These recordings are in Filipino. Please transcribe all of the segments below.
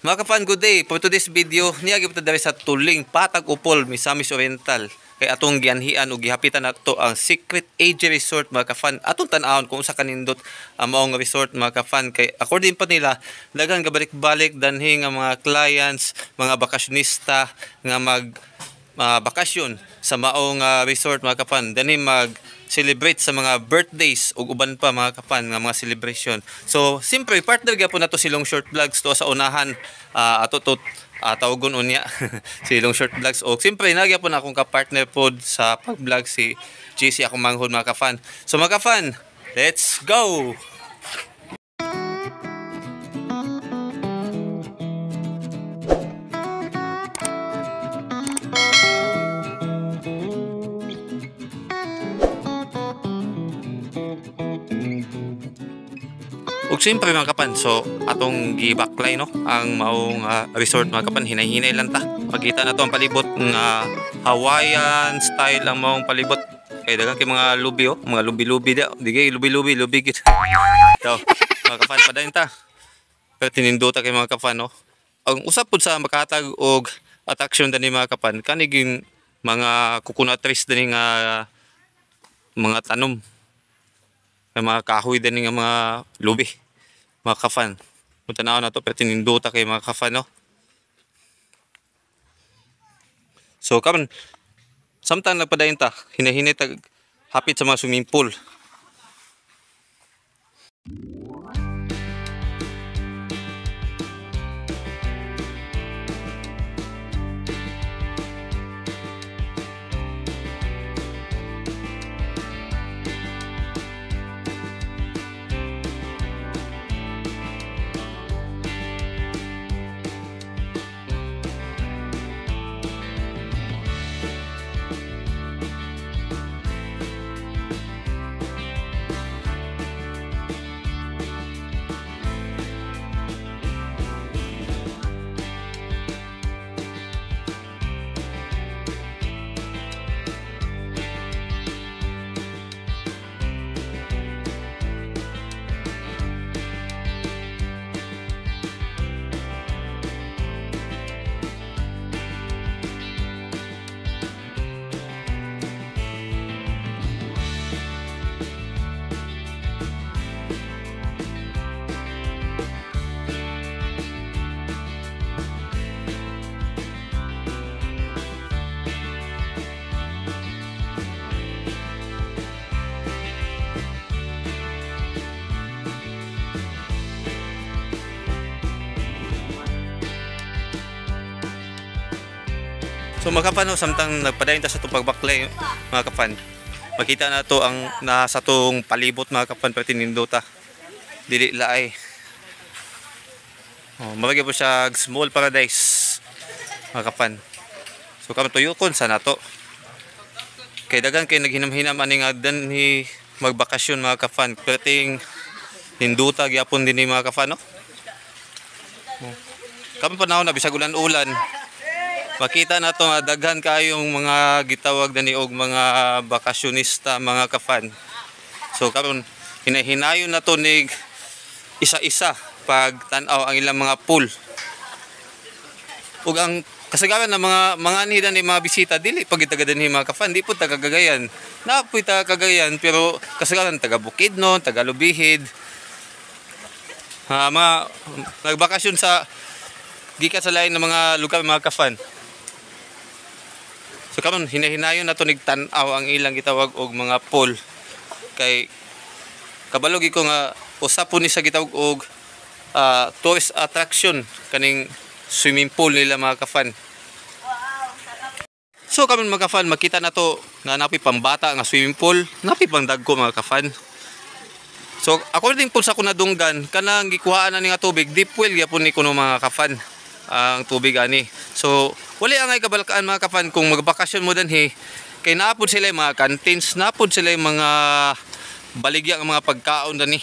Mga ka-fan, good day. For today's video, niyagi po dari sa Tuling, Patag Upol, Misamis Oriental. Kay atong gianhian o gihapitan nato ang Secret Age Resort, mga ka-fan. Atong tan-awon kung sa kanindot ang maong resort, mga ka-fan. Kay according pa nila, daghang gabalik-balik danhi nga mga clients, mga bakasyonista nga bakasyon sa maong resort, mga ka-fan. Danhi celebrate sa mga birthdays ug uban pa, mga kapan, nga mga celebration. So simpre partner gyapon nato silong short vlogs to sa unahan, ato to tawagon unya silong short vlogs. O simpre nagyapon akong ka-partner pod sa pag-vlog si JC akong manghod, mga kafan. So mga kafan, let's go. Ug siyempre, mga kapan, so atong gibaklay no ang maong resort, mga kapan, hinay-hinay lang ta. Pagkita na to ang palibot nga Hawaiian style ang maong palibot. Kay daghang kay mga lubi, mga lubi-lubi da. Digay lubi gid. So, mga kapan, padayon ta. Pero tinindota kay mga kapan no. Ang usap pud sa makatag og attraction dani, mga kapan, kaniging mga coconut trees dani nga mga tanom. May mga kahoy din nga mga lubi, mga kafan. Punta na ako na to, pero tinindota kay mga kafan, no? So, karon samtang nagpadayon ta, hinahinay tag hapit sa mga swimming pool. So mga kapan, samtang nagpadayon ta sa itong pagbaklay, mga kapan, makita na to ang nasa tong palibot, mga kapan, pero tinindota dili laay. Mabagay po siya small paradise, mga kapan. So kami tuyukon sa nato kay dagan kay naghinam-hinam ani nga danhi magbakasyon, mga kapan, pero ting hinduta gyapon din ni, mga kapan, no? Kami panahon na bisag ulan-ulan, makita na to nga daghan kayong mga gitawag dani og mga bakasyonista, mga kafan. So karon hinahinayon na to nig isa-isa pag tan-aw ang ilang mga pool. Ug ang kasagaran ng mga nida ni mga bisita dili pag itagadan ni, mga kafan, di po taga Cagayan. Napoy taga Cagayan, pero kasagaran taga Bukidnon, taga Lubihid. Mga nagbakasyon sa gikan sa lain ng mga lugar, mga kafan. So karon hinahinayon na to nig tan-aw ang ilang gitawag og mga pool. Kay kabalo gi ko nga usap po ni sa gitawag og tourist attraction kaning swimming pool nila, mga kafan. So karon, mga kafan, makita na to nga napi pambata nga swimming pool, napi pang dagko, mga kafan. So according po sa kunadunggan, kanang gikuhaan na ni nga tubig, deep well gyapon ni kuno, mga kafan, ang tubig ani. So wali angay kabalakaan, mga kafan, kung magbakasyon mo danhi, kay naapod sila yung mga canteens, naapod sila yung mga baligya ang mga pagkaon dani.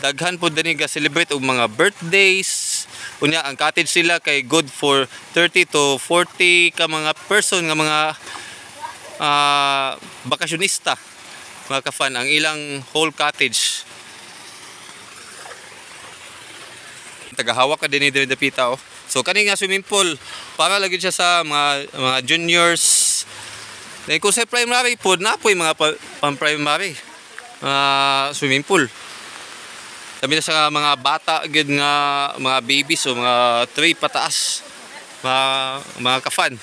Daghan po dani ga celebrate og mga birthdays. Unya ang cottage sila kay good for 30 to 40 ka mga person nga mga bakasyonista, mga kafan, ang ilang whole cottage. tagahawak ka din ni diri dapita oh. So kani nga swimming pool para lagi siya sa mga juniors. Dahil kung sa primary po, napoy mga pang-primary swimming pool. Sabi na sa mga bata, gid nga mga babies o mga 3 pataas, mga kafan.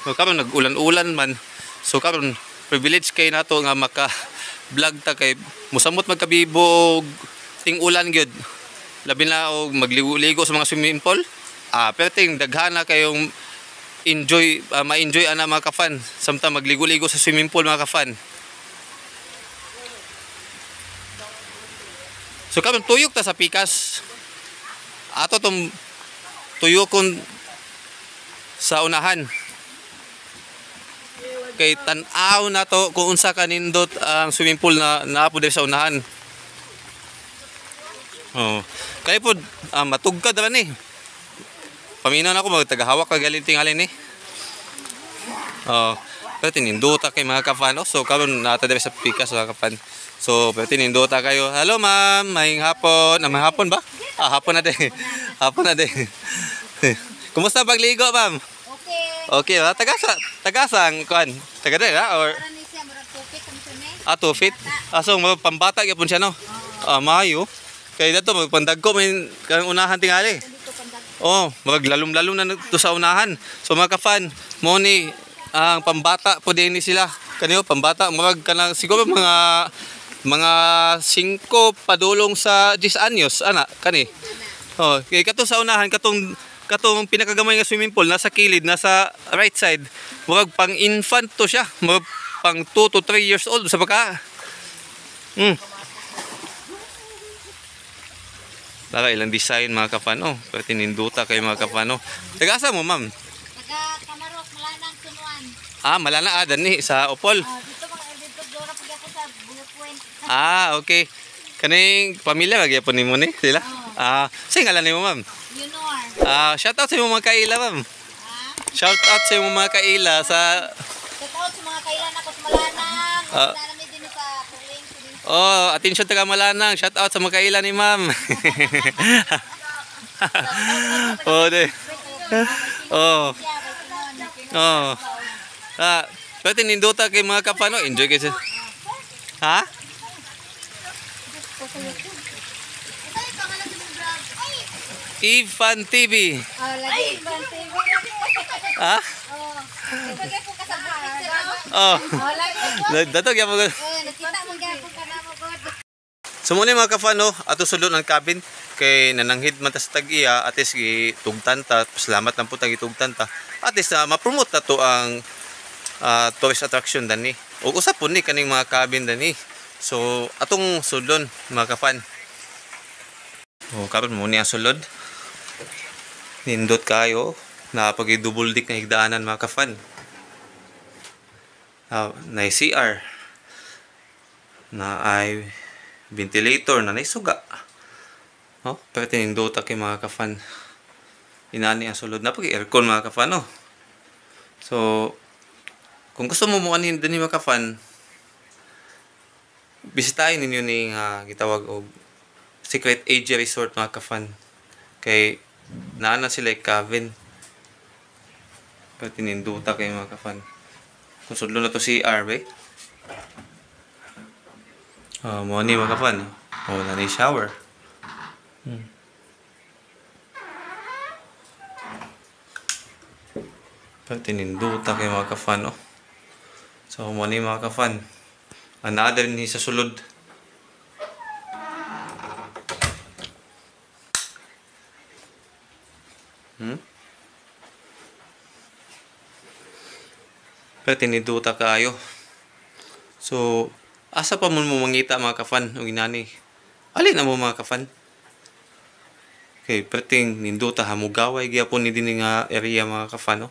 So karon nag-ulan-ulan man. So karon privilege kay nato nga maka-vlog ta kay musamot magkabibog ting ulan gyud. Labi na og magligo-ligo sa mga swimming pool. Pero ting daghana kayong ma-enjoy ana mga kafan samtang magligo-ligo sa swimming pool mga kafan. So karon tuyok ta sa pikas. Ato tong tuyokon sa unahan. Kay tan-aw na to kung unsa kanindot ang swimming pool na naapo diri sa unahan. Oh. Kay pod matugkad ra ni. Paminaw na ako magtagahawak kag galing tingalin ni. Pero tinindota kay mga kafan. So karon nata diri sa pikas mga kafan. So pero tinindota kayo. Hello ma'am, maayong hapon. May hapon ba? Hapon na din. Hapon na din. Kumusta pagligo ma'am? Okay. Okay, tagasang kuan. Taga diri ha or 2 feet. So pambata gyapon siya no. Maayo. Kay dato magpandagko may kanang unahan tingali. Maglalom-lalom na to sa unahan. So mga kafan, mo ni ang pambata po din ni sila. Kaniyo pambata kanang siguro mga 5 padulong sa 10 anyos ana kani. Kay kato sa unahan katong pinakagamay nga swimming pool nasa kilid, nasa right side. Murag pang infant to siya. Murag pang 2 to 3 years old sa baka. Lara ilang design mga kafan pero tininduta kay mga kafan Taga-asa mo ma'am? Taga Kamarok, Malanang, Tunuan. Malana dani sa Opol. Dito dora pag ako sa Bullet Point. Okay. Kaning pamilya magyapon nimo ni sila? Say ngalan nimo ma'am? Yunor. Shout out sa imong mga kaila ma'am. Shout out sa imong mga kaila sa Shout out sa mga kailan ako sa Malanang. Namin din sa Puling. Attention taga Malanang. Shout out sa mga kaila ni ma'am. De. Pero tinindota kay mga kapano, enjoy kayo. Ha? Ivan TV. Lagi Ivan TV. Ha? Lagi po ka sa Dato kaya mo. Nakita mo gyapon ka na mo god. So muna mga kafan ato sulod ang cabin kay nananghid man ta sa tag-iya at least gitugtan ta. Salamat lang po tag gitugtan ta. At least ma-promote na to ang tourist attraction dani. O usap po ni kaning mga cabin dani. So atong sulod mga kafan. Karon mo ni ang sulod. Nindot kayo na pag double deck na higdaanan mga kafan. Na CR na ay ventilator na naisuga. Pero tinindota kay mga kafan. Inani ang sulod na pag aircon mga kafan So kung gusto mo muanhin din mga kafan, bisitahin ninyo ning gitawag og Secret Age Resort mga kafan. Kay naana sila cabin. Pero tinindota kay mga kafan. Kung sudlo na to CR ba? Mo ni mga kafan. Na ni shower. Pero tininduta kay mga kafan So mo ni mga kafan. Another ni sa sulod. Pero tiniduta kaayo. So asa pa mo mangita mga kafan o ginani? Alin na mo mga kafan? Okay, perting ninduta hamugaway gyapon ni dinhi nga area mga kafan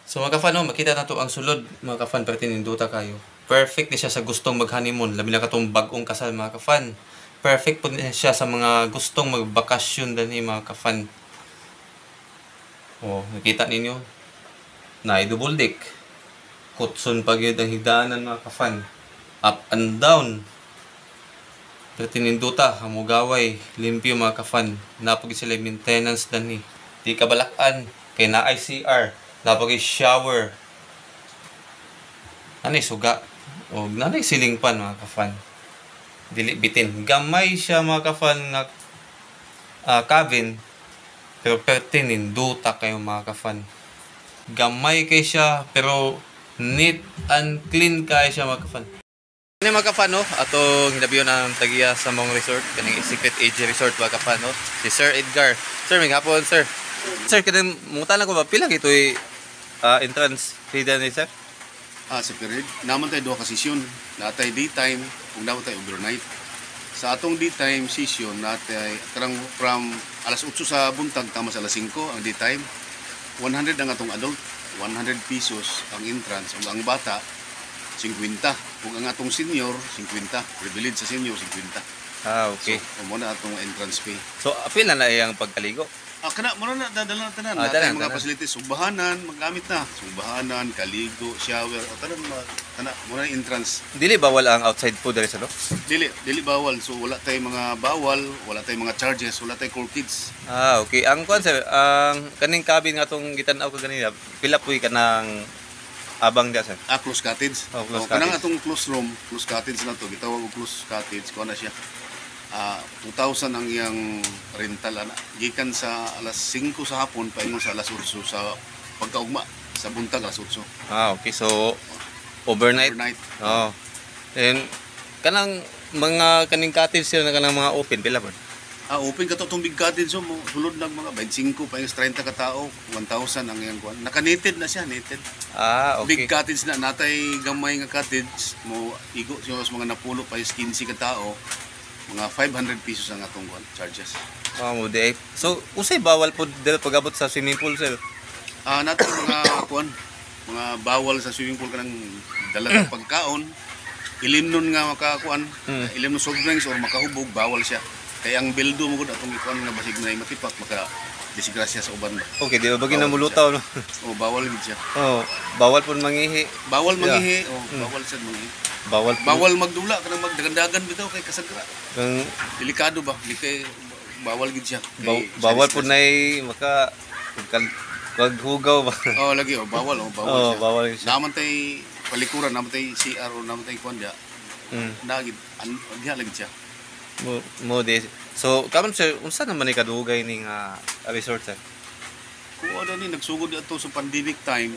So mga kafan makita na to ang sulod mga kafan perting ninduta kayo. Perfect ni siya sa gustong mag-honeymoon, labi na katong bag-ong kasal mga kafan. Perfect po siya sa mga gustong magbakasyon dinhi mga kafan. Nakita ninyo? Na double deck. Kutson pag yun ang higdaanan mga kafan. Up and down. Pero tininduta, hamugaway, limpyo mga kafan. Napag sila maintenance dani. Di kabalakan, kay na ICR, napag shower. Nanay suga. O nanay siling pan mga kafan. Dili bitin. Gamay siya mga kafan nga cabin. Pero tininduta kayo mga kafan. Gamay kay siya pero neat and clean kay siya mga kafan. Ano mga kafan, no? Atong hinabiyo ng tagiya sa mong resort, kaning Secret AG Resort mga kafan, no? Si Sir Edgar. Sir, may hapon, sir. Sir, kanang mungutan lang ko ba, pila ito'y entrance fee din, sir? Sa period, naman tayo duha ka session. Natay daytime, kung naman tayo overnight. Sa atong daytime session, natay karang from alas 8 sa buntag tama sa alas 5 ang daytime. 100 ang atong adult, 100 pesos ang entrance. Ug ang bata 50. Kung ang atong senior 50, privilege sa senior 50. Okay. So, mo na atong entrance fee. So, pila na iyang pagkaligo? Kana mo na dadala na tanan. Tanan, Mga tanan. facilities, subahanan, magamit na. Subahanan, kaligo, shower, o tanan mo na entrance. Dili bawal ang outside food dali sa no? Dili bawal. So wala tay mga bawal, wala tay mga charges, wala tay cool kids. Okay. Ang kwan, sir, ang kaning cabin nga itong gitanaw ko ganina, pila po'y kanang abang dia, sir? Close cottage. Oh, close Kanang cottage. atong close room, close cottage na to. Gitawag og close cottage ko na siya. 2,000 ang iyang rental ana. Gikan sa alas 5 sa hapon paingon sa alas 8 sa pagkaugma sa buntag alas 8. Okay. So, overnight? Overnight. Oh. And kanang mga kaning cottage sila na kanang mga open, pila ba? Open ka to itong big cottage so sulod ng mga 25 pa yung 30 ka tao, 1,000 ang iyang kuan. Naka-nated na siya, nated. Okay. Big cottage na natay gamay nga cottage mo igo siya sa mga napulo pa yung 15 ka tao. Mga 500 pesos ang atong kuan charges. Mo di. So, usay bawal po dil pag-abot sa swimming pool, sir? Nato mga kuan, mga bawal sa swimming pool kanang dala ng pagkaon. Ilimnon nga makakuan, ilimnon soft drinks or makahubog bawal siya. Kaya ang bildo mo gud atong ikuan nga basig na matipak maka disgrasya sa uban ba. Okay, di ba bagay na Bawal mulutaw, no? Bawal gid siya. Bawal po mangihi. Bawal mangihi, bawal siya mangihi. Bawal po. Bawal magdula kanang magdagandagan bitaw kay kasagra. Kung Delikado ba? Kay bawal gid siya. bawal po na maka paghugaw ba? Lagi bawal bawal siya. Bawal siya. Naman tay palikuran, naman tay CR o naman tay kuan dia. Nagid diha lagi siya. Mo di. So, karon sir, unsa naman ni kadugay ning resort, sir? Kung ano ni nagsugod ato sa pandemic time,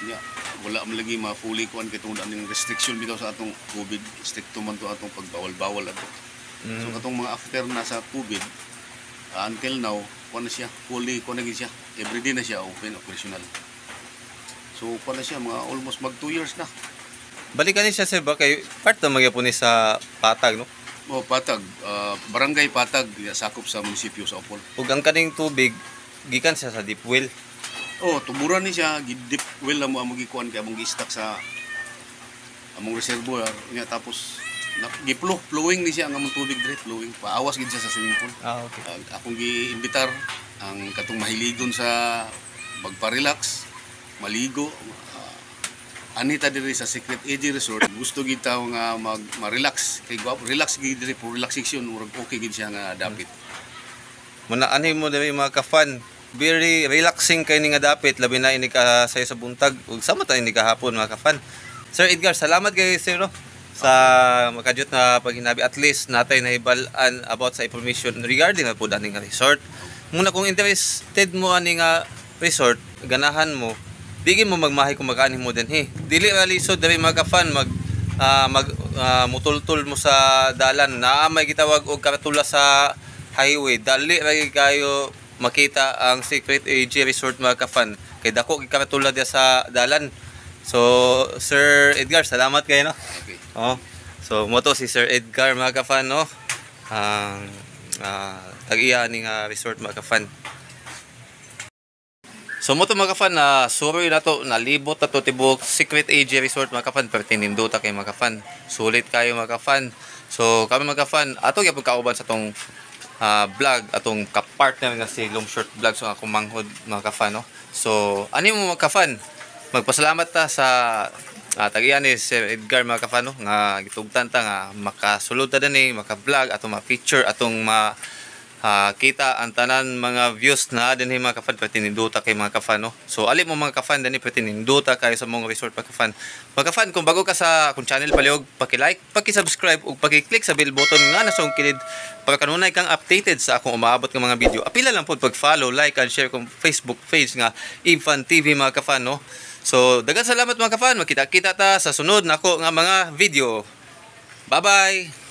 nya wala man lagi ma-fully kuan kay tungod aning restriction bitaw sa atong COVID, stricto man to atong pagbawal-bawal ato. So katong mga after na sa COVID, until now, kuan na siya, fully kuan na gid siya. Everyday na siya open, operational. So kuan na siya mga almost mag 2 years na. Balikan ni siya, sir, ba kay part na magyapon ni sa Patag, no? Patag, barangay Patag, sakop sa munisipyo sa Opol. Ug ang kaning tubig gikan siya sa deep well. Tuburan ni siya, deep well na mo among gikuan kay among gi-stack sa among reservoir niya tapos flowing ni siya ang among tubig dire, flowing. Paawas gid siya sa swimming pool. Okay. Akong giimbitar ang katong mahiligon sa magpa-relax, maligo. Anita diri sa Secret AG Resort, gusto gid ta nga ma-relax kay relax gid diri for relaxation urag okay gid siya nga dapit. Muna ani mo diri mga ka-fan, very relaxing kay ni nga dapit labi na ini ka sayo sa buntag ug sama ta ini kahapon mga ka-fan. Sir Edgar, salamat kay sir, no? Sa makadiyot na paghinabi, at least natay nahibalan about sa information regarding na po daning resort. Muna kung interested mo ani nga resort, ganahan mo, dili mo magmahay kung magkaanin mo din, dili realisod diri mga ka-fan mutultul mo sa dalan na may gitawag og karatula sa highway, dali ra kayo makita ang Secret AG Resort mga ka-fan kay dako gid karatula dia sa dalan. So Sir Edgar, salamat kayo, no? Okay. So mo to si Sir Edgar mga ka-fan, no? Ang tag-iya ning resort mga ka-fan. So mo to mga ka-fan, suroy na to, nalibot na to tibok Secret AG Resort mga ka-fan, pero tininduta kay mga ka-fan. Sulit kayo mga ka-fan. So kami mga ka-fan, ato gyapon kauban sa tong vlog atong ka-partner nga si Long Short Vlog, so akong manghod mga ka-fan, no? So ani mo mga ka-fan, magpasalamat ta sa Tagian ni Sir Edgar mga kafan no nga gitugtan ta nga makasulod ta dinhi, maka-vlog atong ma-feature atong kita ang tanan mga views na dinhi mga kafan pwede ninduta kay mga kafan no. So ali mo mga kafan dinhi pwede ninduta kayo sa mong resort mga kafan. Mga kafan kung bago ka sa akong channel palihog paki-like, paki-subscribe ug paki-click sa bell button nga nasong kilid para kanunay kang updated sa akong umaabot nga mga video. Apila lang pod pag-follow, like and share kong Facebook page nga Ibfan TV mga kafan no. So daghang salamat mga kafan, makita-kita ta sa sunod nako nga mga video. Bye-bye.